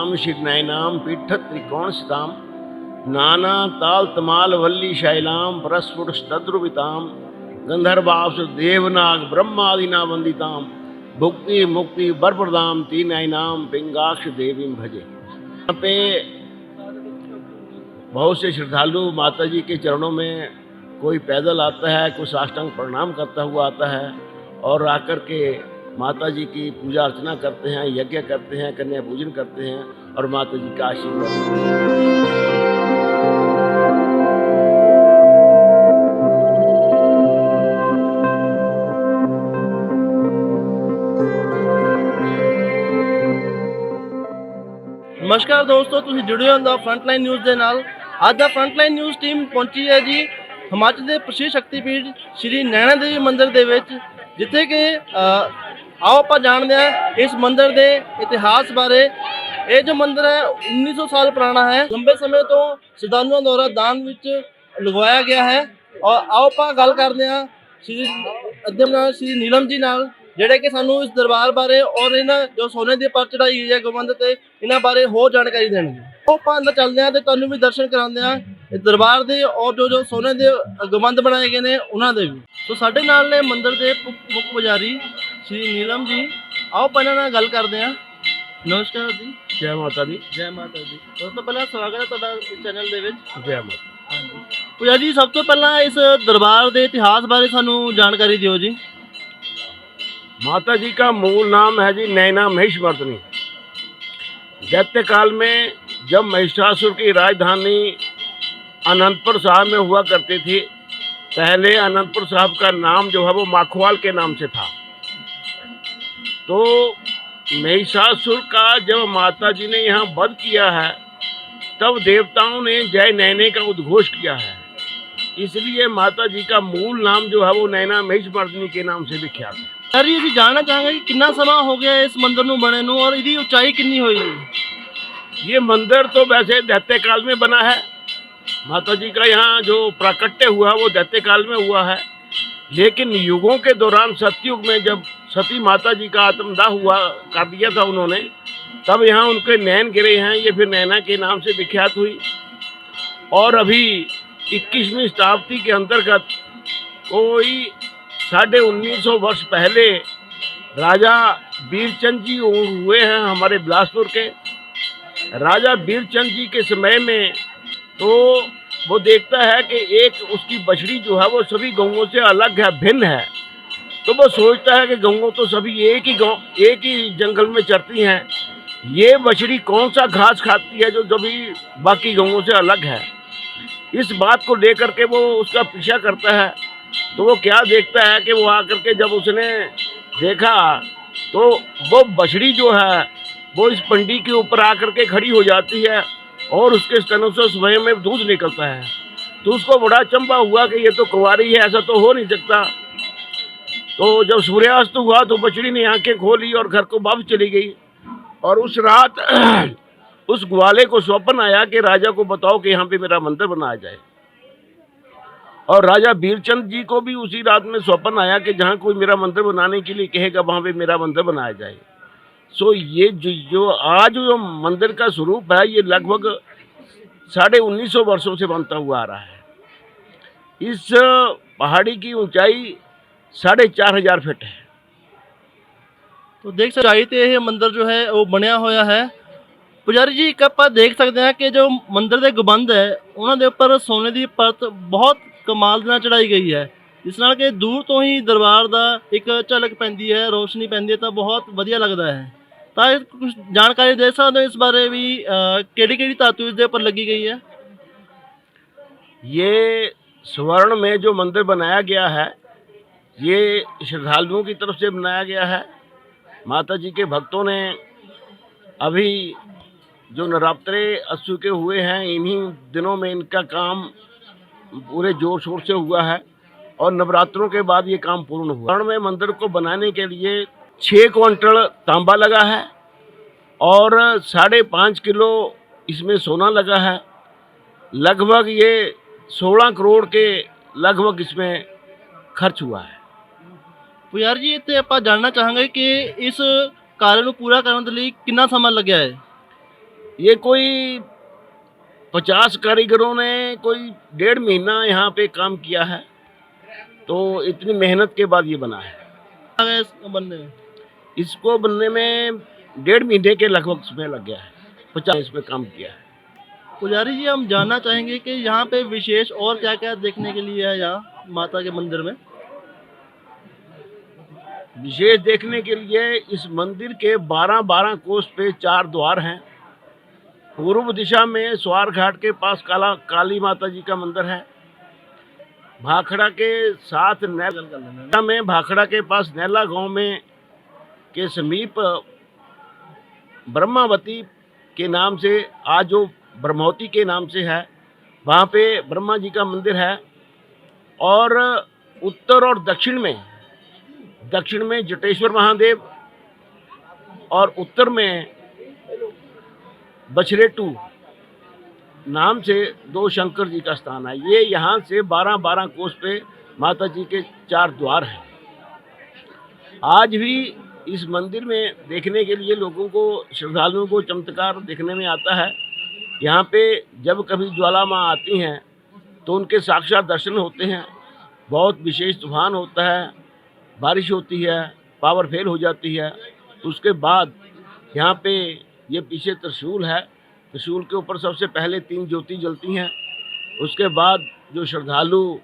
नाम शिव नैनाम पीठ त्रिकोण स्थिताम नाना ताल तमाल वल्ली शैलाम परस्फुट तद्रुविताम गंधर्वास देवनाग ब्रह्मादिना वंदिताम भुक्ति मुक्ति बरप्रदाम तीन नैनाम पिंगाक्ष देवी भजे। यहाँ पे बहुत से श्रद्धालु माता जी के चरणों में कोई पैदल आता है, कोई साष्टांग प्रणाम करता हुआ आता है और आकर के माता जी की पूजा अर्चना करते हैं, यज्ञ करते हैं, कन्या पूजन करते हैं और माता जी का आशीर्वाद लेते हैं। नमस्कार दोस्तों, ਤੁਸੀਂ ਜੁੜੇ ਹੋ ਦਾ ਫਰੰਟਲਾਈਨ ਨਿਊਜ਼ ਦੇ ਨਾਲ। ਅੱਜ ਦਾ ਫਰੰਟਲਾਈਨ ਨਿਊਜ਼ ਟੀਮ ਪਹੁੰਚੀ ਹੈ ਜੀ ਹਿਮਾਚਲ ਦੇ ਪ੍ਰਸਿੱਧ ਸ਼ਕਤੀਪੀਠ ਸ਼੍ਰੀ ਨੈਣਾ ਦੇਵੀ ਮੰਦਿਰ ਦੇ ਵਿੱਚ, ਜਿੱਥੇ ਕਿ ਆਓ ਆਪਾਂ ਜਾਣਦੇ ਹਾਂ ਇਸ ਮੰਦਿਰ ਦੇ ਇਤਿਹਾਸ ਬਾਰੇ। ਇਹ ਜੋ ਮੰਦਿਰ ਹੈ 1900 ਸਾਲ ਪੁਰਾਣਾ ਹੈ। ਲੰਬੇ ਸਮੇਂ ਤੋਂ ਸ਼ਰਧਾਲੂਆਂ ਦੁਆਰਾ ਦਾਨ ਵਿੱਚ ਲਗਵਾਇਆ ਗਿਆ ਹੈ। ਔਰ ਆਓ ਆਪਾਂ ਗੱਲ ਕਰਦੇ ਹਾਂ ਸ਼੍ਰੀ ਅਧਿਆਪਕ ਸ਼੍ਰੀ ਨੀਲਮ ਜੀ ਨਾਲ, ਜਿਹੜੇ ਕਿ ਸਾਨੂੰ ਇਸ ਦਰਬਾਰ ਬਾਰੇ ਔਰ ਇਹਨਾਂ ਜੋ ਸੋਨੇ ਦੀ ਪਰ ਚੜਾਈ ਗਈ ਹੈ ਗੁੰਬਦ ਤੇ, ਇਹਨਾਂ ਬਾਰੇ ਹੋਰ ਜਾਣਕਾਰੀ ਦੇਣਗੇ। ਉਹ ਆਪਾਂ ਅੰਦਰ ਚੱਲਦੇ ਹਾਂ ਤੇ ਤੁਹਾਨੂੰ ਵੀ ਦਰਸ਼ਨ ਕਰਾਉਂਦੇ ਹਾਂ ਇਸ ਦਰਬਾਰ ਦੇ ਔਰ ਜੋ ਸੋਨੇ ਦੇ ਗੁੰਬਦ ਬਣਾਏ ਗਏ ਨੇ ਉਹਨਾਂ ਦੇ ਵੀ। ਸੋ ਸਾਡੇ ਨਾਲ ਨੇ ਮੰਦਿਰ ਦੇ ਮੁੱਖ ਪੁਜਾਰੀ ਸ਼੍ਰੀ ਨੀਲਮ ਜੀ। ਆਓ ਆਪਾਂ ਇਹਨਾਂ ਨਾਲ ਗੱਲ ਕਰਦੇ ਹਾਂ। ਨਮਸਕਾਰ ਜੀ। जय माता दी। ਜੈ ਮਾਤਾ ਦੀ। ਸਭ ਤੋਂ ਪਹਿਲਾਂ ਸਵਾਗਤ ਹੈ ਤੁਹਾਡਾ ਇਸ ਚੈਨਲ ਦੇ ਵਿੱਚ। जय माता। ਹਾਂਜੀ ਪੁਜਾਰੀ ਜੀ, ਸਭ ਤੋਂ ਪਹਿਲਾਂ ਇਸ ਦਰਬਾਰ ਦੇ ਇਤਿਹਾਸ ਬਾਰੇ ਸਾਨੂੰ ਜਾਣਕਾਰੀ ਦਿਓ ਜੀ। माता जी का मूल नाम है जी नैना महिषमर्दिनी। दैत्य काल में जब महिषासुर की राजधानी अनंतपुर साहब में हुआ करती थी, पहले अनंतपुर साहब का नाम जो है वो माखवाल के नाम से था। तो महिषासुर का जब माता जी ने यहाँ वध किया है, तब देवताओं ने जय नैने का उद्घोष किया है। इसलिए माता जी का मूल नाम जो है वो नैना महिषमर्दिनी के नाम से विख्यात है। सर जी, ਅਸੀਂ ਜਾਣਨਾ ਚਾਹਾਂਗੇ ਕਿ ਕਿੰਨਾ ਸਮਾਂ ਹੋ ਗਿਆ ਇਸ ਮੰਦਿਰ ਨੂੰ ਬਣੇ ਨੂੰ ਔਰ ਇਹਦੀ ਉਚਾਈ ਕਿੰਨੀ ਹੋਈ ਹੈ? ये मंदिर तो वैसे दैत्य काल में बना है। माता जी का यहाँ जो प्राकट्य हुआ वो दैत्य काल में हुआ है, लेकिन युगों के दौरान सतयुग में जब सती माता जी का आत्मदाह हुआ कर दिया था उन्होंने, तब यहाँ उनके नैन गिरे हैं। ये फिर नैना के नाम से विख्यात हुई। और अभी 21वीं शताब्दी के अंतर्गत कोई 1950 वर्ष पहले राजा वीरचंद जी हुए हैं हमारे बिलासपुर के। राजा वीरचंद जी के समय में तो वो देखता है कि एक उसकी बछड़ी जो है वो सभी गौओं से अलग है, भिन्न है। तो वो सोचता है कि गौओं तो सभी एक ही जंगल में चरती हैं, ये बछड़ी कौन सा घास खाती है जो सभी बाकी गौओं से अलग है। इस बात को लेकर के वो उसका पीछा करता है। तो वो क्या देखता है कि वो आकर के जब उसने देखा तो वो बछड़ी जो है वो इस पंडी के ऊपर आकर के खड़ी हो जाती है और उसके स्तनों से स्वयं में दूध निकलता है। तो उसको बड़ा अचंभा हुआ कि ये तो कुंवारी है, ऐसा तो हो नहीं सकता। तो जब सूर्यास्त हुआ तो बछड़ी ने आंखें खोली और घर को वापस चली गई। और उस रात उस ग्वाले को स्वप्न आया कि राजा को बताओ कि यहाँ पे मेरा मंदिर बनाया जाए। और राजा वीरचंद जी को भी उसी रात में स्वप्न आया कि जहाँ कोई मेरा मंदिर बनाने के लिए कहेगा वहाँ पे मेरा मंदिर बनाया जाए। सो ये जो आज जो मंदिर का स्वरूप है ये लगभग 1950 वर्षों से बनता हुआ आ रहा है। इस पहाड़ी की ऊंचाई 4500 फीट है। तो देख सकते ऊंचाई ਤੇ ਇਹ ਮੰਦਿਰ ਜੋ ਹੈ ਉਹ ਬਣਿਆ ਹੋਇਆ ਹੈ। ਪੁਜਾਰੀ ਜੀ, ਇੱਕ ਆਪਾਂ ਦੇਖ ਸਕਦੇ ਹਾਂ ਕਿ ਜੋ ਮੰਦਿਰ ਦੇ ਗੁੰਬਦ ਹੈ ਉਹਨਾਂ ਦੇ ਉੱਪਰ ਸੋਨੇ ਦੀ ਪਰਤ ਬਹੁਤ ਕਮਾਲ ਦੇ ਨਾਲ ਚੜਾਈ ਗਈ ਹੈ, ਜਿਸ ਨਾਲ ਕਿ ਦੂਰ ਤੋਂ ਹੀ ਦਰਬਾਰ ਦਾ ਇੱਕ ਝਲਕ ਪੈਂਦੀ ਹੈ, ਰੋਸ਼ਨੀ ਪੈਂਦੀ ਹੈ ਤਾਂ ਬਹੁਤ ਵਧੀਆ ਲੱਗਦਾ ਹੈ। ਤਾਂ ਕੁਝ ਜਾਣਕਾਰੀ ਦੇ ਸਕਦੇ ਹੋ ਇਸ ਬਾਰੇ ਵੀ ਕਿਹੜੀ ਕਿਹੜੀ धातु ਇਸ ਦੇ ਉੱਪਰ ਲੱਗੀ गई है? ये स्वर्ण में जो मंदिर बनाया गया है ये श्रद्धालुओं की तरफ से बनाया गया है। माता जी के भक्तों ने अभी जो नवरात्रे अश्व के हुए हैं इन्हीं दिनों में इनका काम पूरे जोर शोर से हुआ है और नवरात्रों के बाद ये काम पूर्ण हुआ। स्वर्ण में मंदिर को बनाने के लिए 6 क्विंटल तांबा लगा है और 5.5 किलो इसमें सोना लगा है। लगभग ये 16 करोड़ के लगभग इसमें खर्च हुआ है। ਪੁਜਾਰੀ ਜੀ, ਇੱਥੇ ਆਪਾਂ ਜਾਣਨਾ ਚਾਹਾਂਗੇ ਕਿ ਇਸ ਕਾਰਜ ਨੂੰ ਪੂਰਾ ਕਰਨ ਦੇ ਲਈ ਕਿੰਨਾ ਸਮਾਂ ਲੱਗਿਆ ਹੈ? ये कोई 50 कारीगरों ने कोई 1.5 महीना यहाँ पे काम किया है, तो इतनी मेहनत के बाद ये बना है। आ गया इसको बनने में? इसको बनने में 1.5 महीने के लगभग समय लग गया है, 50 इसमें काम किया है। पुजारी जी, हम जानना चाहेंगे कि यहाँ पे विशेष और क्या क्या देखने के लिए है यहाँ माता के मंदिर में? विशेष देखने के लिए इस मंदिर के 12 कोस पे 4 द्वार हैं। पूर्व दिशा में स्वार घाट के पास काली माता जी का मंदिर है। भाखड़ा के साथ भाखड़ा के पास नैला गांव में के समीप ब्रह्मावती के नाम से, आज जो ब्रह्मवती के नाम से है, वहाँ पे ब्रह्मा जी का मंदिर है। और उत्तर और दक्षिण में जटेश्वर महादेव और उत्तर में बछरेटू नाम से 2 शंकर जी का स्थान है। ये यहाँ से 12 कोस पे माता जी के 4 द्वार हैं। आज भी इस मंदिर में देखने के लिए लोगों को, श्रद्धालुओं को चमत्कार देखने में आता है। यहाँ पे जब कभी ज्वाला माँ आती हैं तो उनके साक्षात दर्शन होते हैं। बहुत विशेष तूफान होता है, बारिश होती है, पावर फेल हो जाती है। उसके बाद यहाँ पे ये पीछे त्रिशूल है, त्रिशूल के ऊपर सबसे पहले 3 ज्योति जलती हैं। उसके बाद जो श्रद्धालु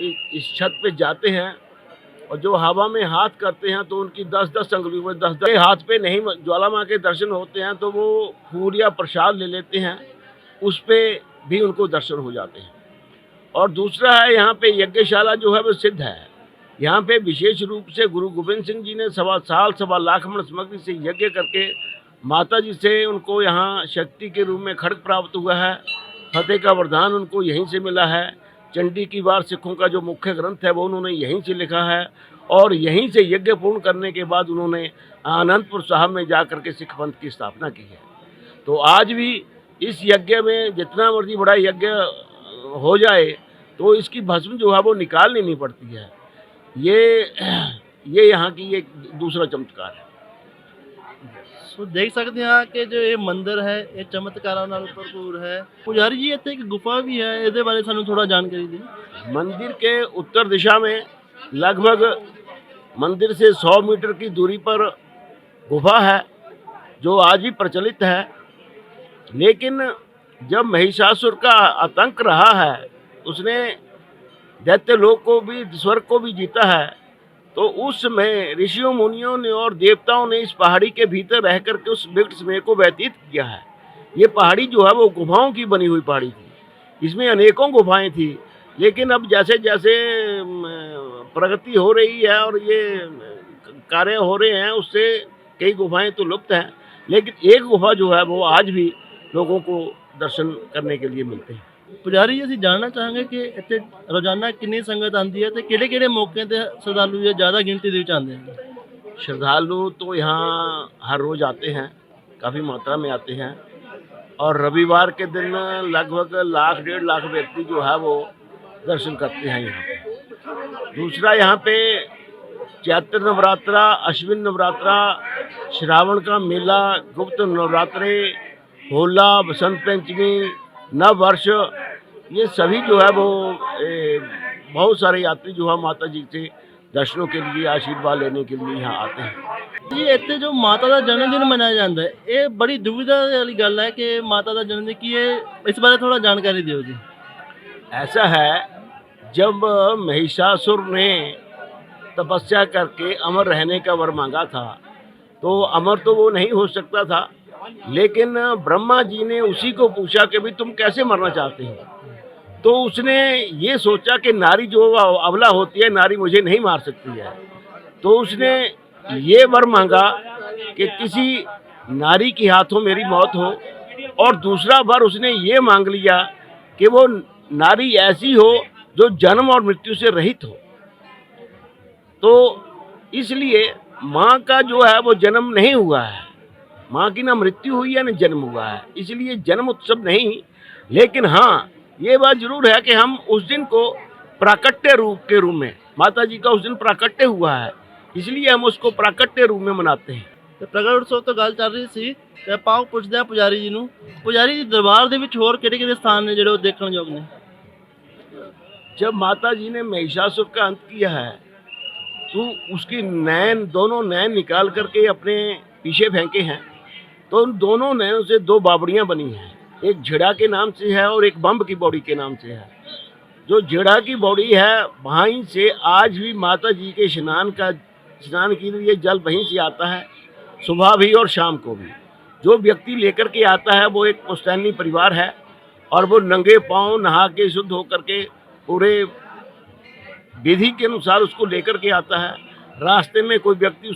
इस छत पे जाते हैं और जो हवा में हाथ करते हैं तो उनकी 10-10 अंगुलियों में 10 हाथ पे नहीं ज्वाला माँ के दर्शन होते हैं, तो वो फूल या प्रसाद ले लेते हैं, उस पे भी उनको दर्शन हो जाते हैं। और दूसरा है, यहाँ पे यज्ञशाला जो है वो सिद्ध है। यहाँ पे विशेष रूप से गुरु गोविंद सिंह जी ने 1.25 लाख मण सामग्री से यज्ञ करके माता जी से उनको यहाँ शक्ति के रूप में खड्ग प्राप्त हुआ है। फतेह का वरदान उनको यहीं से मिला है। चंडी की वार सिखों का जो मुख्य ग्रंथ है वो उन्होंने यहीं से लिखा है। और यहीं से यज्ञ पूर्ण करने के बाद उन्होंने आनंदपुर साहब में जा कर के सिख पंथ की स्थापना की है। तो आज भी इस यज्ञ में जितना मर्जी बड़ा यज्ञ हो जाए तो इसकी भस्म जो है वो निकालनी नहीं पड़ती है। ये यहाँ की एक दूसरा चमत्कार है। सो देख सकते हैं यहाँ के जो ये मंदिर है ये चमत्कारां नाल भरपूर है। पुजारी जी, इत्थे एक गुफा भी है, ਇਹਦੇ बारे सानू थोड़ा जानकारी दी। मंदिर के उत्तर दिशा में लगभग मंदिर से 100 मीटर की दूरी पर गुफा है जो आज भी प्रचलित है। लेकिन जब महिषासुर का आतंक रहा है, उसने दैत्य लोक को भी, स्वर्ग को भी जीता है, तो उस समय ऋषियों मुनियों ने और देवताओं ने इस पहाड़ी के भीतर रह करके उस विकट समय को व्यतीत किया है। ये पहाड़ी जो है वो गुफाओं की बनी हुई पहाड़ी थी। इसमें अनेकों गुफाएं थी, लेकिन अब जैसे जैसे प्रगति हो रही है और ये कार्य हो रहे हैं, उससे कई गुफाएं तो लुप्त हैं। लेकिन एक गुफा जो है वो आज भी लोगों को दर्शन करने के लिए मिलते हैं। पुजारी जी, ਅਸੀਂ ਜਾਣਨਾ ਚਾਹਾਂਗੇ ਕਿ ਇੱਥੇ ਰੋਜ਼ਾਨਾ ਕਿੰਨੀ ਸੰਗਤ ਆਉਂਦੀ ਹੈ ਤੇ ਕਿਹੜੇ-ਕਿਹੜੇ ਮੌਕੇ ਤੇ ਸ਼ਰਧਾਲੂ ਇਹ ਜ਼ਿਆਦਾ ਗਿਣਤੀ ਦੇ ਵਿੱਚ ਆਉਂਦੇ ਹਨ? श्रद्धालु तो यहाँ हर रोज़ आते हैं, काफ़ी मात्रा में आते हैं। और रविवार के दिन लगभग 1.5 लाख व्यक्ति जो है वो दर्शन करते हैं यहाँ पे। दूसरा, यहाँ पे चैत्र नवरात्रा, अश्विन नवरात्रा, श्रावण का मेला, गुप्त नवरात्रे, होला, बसंत पंचमी, नव वर्ष, ये सभी जो है वो बहुत सारे यात्री जो है माता जी से दर्शनों के लिए, आशीर्वाद लेने के लिए यहाँ आते हैं। जी, ਇੱਥੇ जो माता का जन्मदिन मनाया जाता है, ये बड़ी दुविधा वाली गल है कि माता का जन्मदिन की है, इस बारे थोड़ा जानकारी दियो जी। ऐसा है, जब महिषासुर ने तपस्या करके अमर रहने का वर मांगा था, तो अमर तो वो नहीं हो सकता था, लेकिन ब्रह्मा जी ने उसी को पूछा कि भाई तुम कैसे मरना चाहते हो। तो उसने ये सोचा कि नारी जो अबला होती है, नारी मुझे नहीं मार सकती है। तो उसने ये वर मांगा कि किसी नारी के हाथों मेरी मौत हो। और दूसरा वर उसने ये मांग लिया कि वो नारी ऐसी हो जो जन्म और मृत्यु से रहित हो। तो इसलिए माँ का जो है वो जन्म नहीं हुआ है, माँ की ना मृत्यु हुई है ना जन्म हुआ है, इसलिए जन्म उत्सव नहीं। लेकिन हाँ, ये बात जरूर है कि हम उस दिन को प्राकट्य रूप के रूप में, माता जी का उस दिन प्राकट्य हुआ है, इसलिए हम उसको प्राकट्य रूप में मनाते हैं। ਤੇ ਪ੍ਰਗਟ ਉਤਸਵ ਤੋਂ ਗੱਲ ਚੱਲ ਰਹੀ ਸੀ ਤੇ ਆਪਾਂ ਉਹ ਪੁੱਛਦੇ ਹਾਂ ਪੁਜਾਰੀ ਜੀ ਨੂੰ। ਪੁਜਾਰੀ ਜੀ, ਦਰਬਾਰ ਦੇ ਵਿੱਚ ਹੋਰ ਕਿਹੜੇ-ਕਿਹੜੇ ਸਥਾਨ ਨੇ ਜਿਹੜੇ ਉਹ ਦੇਖਣ ਯੋਗ ਨੇ? जब माता जी ने महिषासुर का अंत किया है तो उसकी नैन, दोनों नैन निकाल करके अपने पीछे फेंके हैं, तो उन दोनों नैनों से दो बावड़ियां बनी हैं, एक झिड़ा के नाम से है और एक बम्ब की बौड़ी के नाम से है। जो झिड़ा की बौड़ी है वहीं से आज भी माता जी के स्नान के लिए जल वहीं से आता है, सुबह भी और शाम को भी। जो व्यक्ति लेकर के आता है वो एक पुश्तैनी परिवार है और वो नंगे पाँव नहा के शुद्ध होकर के पूरे विधि के अनुसार उसको लेकर के आता है। रास्ते में कोई व्यक्ति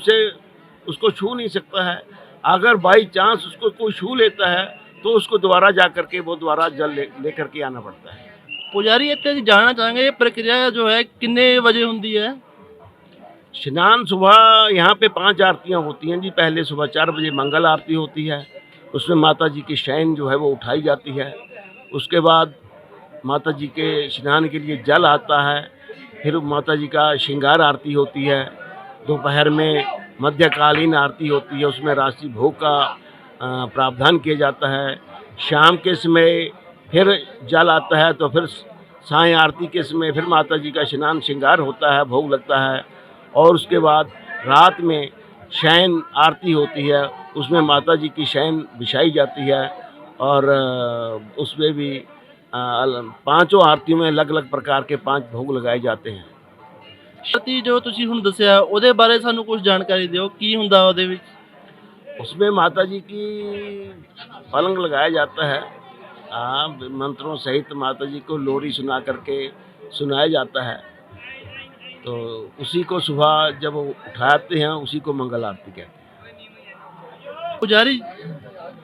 उसको छू नहीं सकता है। अगर बाई चांस उसको कोई छू लेता है तो उसको दोबारा जा करके वो दोबारा जल लेकर के आना पड़ता है। पुजारी ਇੱਥੇ ਅਸੀਂ ਜਾਣਨਾ ਚਾਹਾਂਗੇ ये प्रक्रिया जो है कितने बजे होती है? स्नान सुबह यहाँ पे 5 आरतियाँ होती हैं जी। पहले सुबह 4 बजे मंगल आरती होती है, उसमें माता जी की शयन जो है वो उठाई जाती है। उसके बाद माता जी के स्नान के लिए जल आता है, फिर माता जी का श्रृंगार आरती होती है। दोपहर में मध्यकालीन आरती होती है, उसमें राशि भोग का प्रावधान किया जाता है। शाम के समय फिर जल आता है, तो फिर साय आरती के समय फिर माता जी का स्नान श्रृंगार होता है, भोग लगता है। और उसके बाद रात में शयन आरती होती है, उसमें माता जी की शयन बिछाई जाती है और उसमें भी पांचों आरतियों में अलग अलग प्रकार के 5 भोग लगाए जाते हैं। ਆਰਤੀ ਜੋ ਤੁਸੀਂ ਹੁਣ ਦੱਸਿਆ ਉਹਦੇ ਬਾਰੇ ਸਾਨੂੰ ਕੁਝ ਜਾਣਕਾਰੀ ਦਿਓ, ਕੀ ਹੁੰਦਾ ਉਹਦੇ ਵਿੱਚ? उसमें माता जी की पलंग लगाया जाता है, मंत्रों सहित माता जी को लोरी सुना करके सुनाया जाता है। तो उसी को सुबह जब उठाते हैं उसी को मंगल आरती कहते हैं।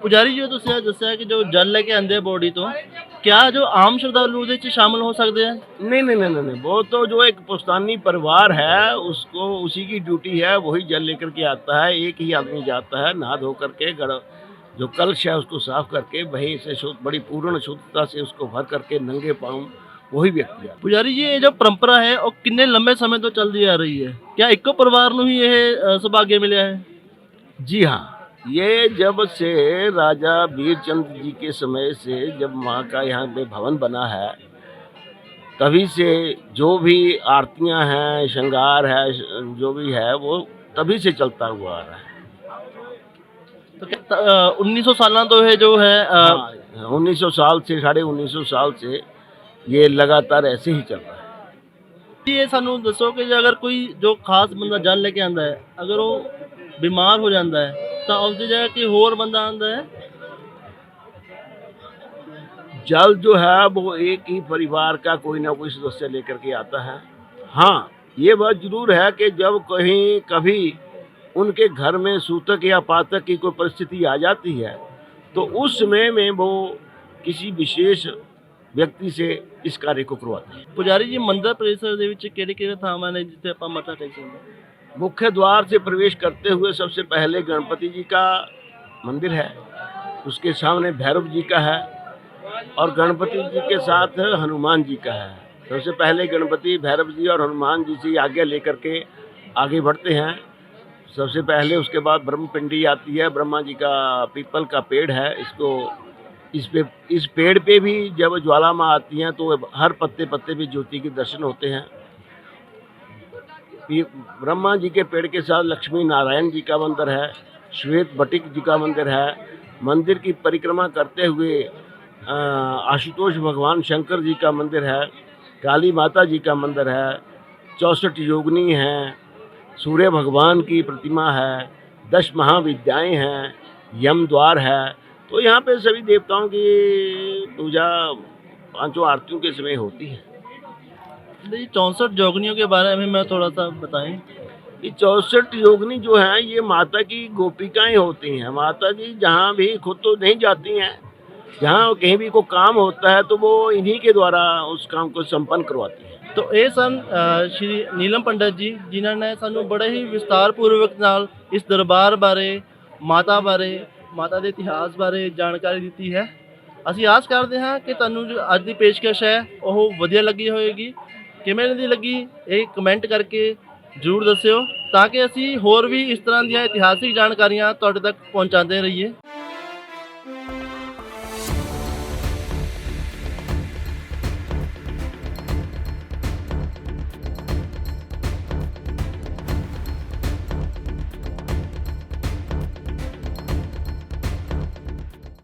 ਪੁਜਾਰੀ ਜੀ, ਤੁਸੀਂ ਇਹ ਦੱਸਿਆ ਕਿ ਜੋ ਜਲ ਲੈ ਕੇ ਆਂਦੇ ਬੋਡੀ ਤੋਂ, क्या जो आम श्रद्धालु ਉਹਦੇ ਵਿੱਚ शामिल हो सकते हैं? नहीं, वो तो जो एक पुश्तैनी परिवार है उसको उसी की ड्यूटी है, वही जल लेकर के आता है। एक ही आदमी जाता है, नहा धो करके जो कलश है उसको साफ करके वहीं से बड़ी पूर्ण शुद्धता से उसको भर करके नंगे पाँव वही व्यक्ति है। ਪੁਜਾਰੀ ਜੀ, ਇਹ ਜੋ ਪਰੰਪਰਾ ਹੈ ਉਹ ਕਿੰਨੇ ਲੰਬੇ ਸਮੇਂ ਤੋਂ ਚੱਲਦੀ ਆ ਰਹੀ ਹੈ? क्या ਇੱਕੋ ਪਰਿਵਾਰ ਨੂੰ ਹੀ ਇਹ ਸੁਭਾग्य ਮਿਲਿਆ है? जी हाँ, ये जब से राजा वीरचंद जी के समय से जब माँ का यहाँ पे भवन बना है तभी से जो भी आरतियाँ हैं, श्रृंगार है, जो भी है वो तभी से चलता हुआ आ रहा है। तो 1900 साल तो है जो है 1900 साल से 1950 साल से ये लगातार ऐसे ही चल रहा है। ये सानू दसो कि अगर कोई जो खास बंदा जल लेके आंदा है, अगर वो बीमार हो जाता है तो उसकी जगह कोई होर बंदा आंदा है? जल जो है वो एक ही परिवार का कोई ना कोई सदस्य लेकर के आता है। हाँ, ये बात जरूर है कि जब कहीं कभी उनके घर में सूतक या पातक की कोई परिस्थिति आ जाती है तो उस समय में वो किसी विशेष व्यक्ति से इस कार्य को करवाते हैं। पुजारी जी, मंदिर परिसर ਦੇ ਵਿੱਚ ਕਿਹੜੇ-ਕਿਹੜੇ ਥਾਵਾਂ ਨੇ ਜਿੱਥੇ ਆਪਾਂ ਮੱਥਾ ਟੇਕ ਸਕਦੇ ਹਾਂ? मुख्य द्वार से प्रवेश करते हुए सबसे पहले गणपति जी का मंदिर है, उसके सामने भैरव जी का है और गणपति जी के साथ हनुमान जी का है। सबसे पहले गणपति, भैरव जी और हनुमान जी से आज्ञा लेकर के आगे बढ़ते हैं। सबसे पहले उसके बाद ब्रह्मपिंडी आती है, ब्रह्मा जी का पीपल का पेड़ है। इस पेड़ पे भी जब ज्वाला माँ आती हैं तो हर पत्ते पत्ते पे ज्योति के दर्शन होते हैं। ब्रह्मा जी के पेड़ के साथ लक्ष्मी नारायण जी का मंदिर है, श्वेत बटिक जी का मंदिर है। मंदिर की परिक्रमा करते हुए आशुतोष भगवान शंकर जी का मंदिर है, काली माता जी का मंदिर है, 64 योगिनी हैं, सूर्य भगवान की प्रतिमा है, 10 महाविद्याएं हैं, यम द्वार है। तो यहाँ पे सभी देवताओं की पूजा 5 आरतियों के समय होती है। 64 योगिनियों के बारे में मैं थोड़ा सा बताएं। ये 64 योगिनी जो हैं ये माता की गोपिकाएं होती हैं। माता जी जहाँ भी खुद तो नहीं जाती हैं, जहाँ कहीं भी कोई काम होता है तो वो इन्हीं के द्वारा उस काम को संपन्न करवाती हैं। तो ये सन श्री नीलम पंडित जी, जिन्हों ने सानू बड़े ही विस्तारपूर्वक नाल इस दरबार बारे, माता के इतिहास बारे जानकारी दी है। ਅਸੀਂ ਆਸ ਕਰਦੇ ਹਾਂ ਕਿ ਤੁਹਾਨੂੰ ਜੋ ਅੱਜ ਦੀ ਪੇਸ਼ਕਸ਼ ਹੈ ਉਹ ਵਧੀਆ ਲੱਗੀ ਹੋਵੇਗੀ। ਕਿਵੇਂ ਦੀ ਲੱਗੀ ਇਹ ਕਮੈਂਟ ਕਰਕੇ ਜ਼ਰੂਰ ਦੱਸਿਓ। ਤਾਂ ਕਿ ਅਸੀਂ ਹੋਰ ਵੀ ਇਸ ਤਰ੍ਹਾਂ ਦੀਆਂ ਇਤਿਹਾਸਿਕ ਜਾਣਕਾਰੀਆਂ ਤੁਹਾਡੇ ਤੱਕ ਪਹੁੰਚਾਉਂਦੇ ਰਹੀਏ।